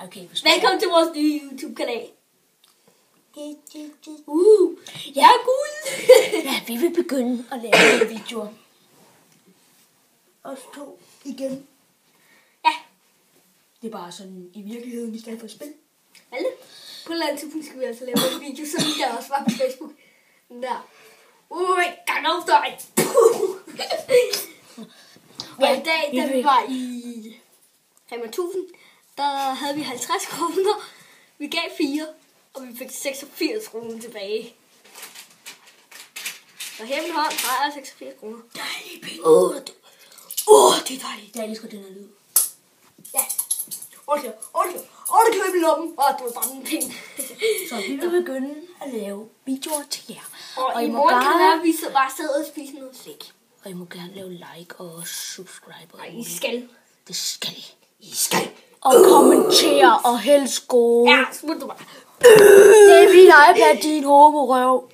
Okay, velkommen til vores nye YouTube-kanal. Ja, guld. Ja, vi vil begynde at lave videoer. Os to igen. Ja. Det er bare sådan i virkeligheden i stedet for at spille. Alle. På et eller andet tidspunkt skal vi altså lave en video, som der også var på Facebook. Den der. Gang op dig. Og i dag, da vi var i Rema 1000, der havde vi 50 kroner. Vi gav 4, og vi fik 86 kroner tilbage. Og her i min hånd har jeg 86 kroner. Dejlige penge. Det er dejligt. Jeg elsker den her lyd. Ja. Og det kløb i lommen. Og det var bare nogle penge. Så vi vil begynde at lave videoer til jer. Og i morgen kan det være, at vi så bare sidder og spiser noget slik. Og I må gerne lave like og subscribe. Nej, I skal. Det skal I skal. Og kommentere og helst gode. Ja, smut du bare. Det er min iPad, din homorøv.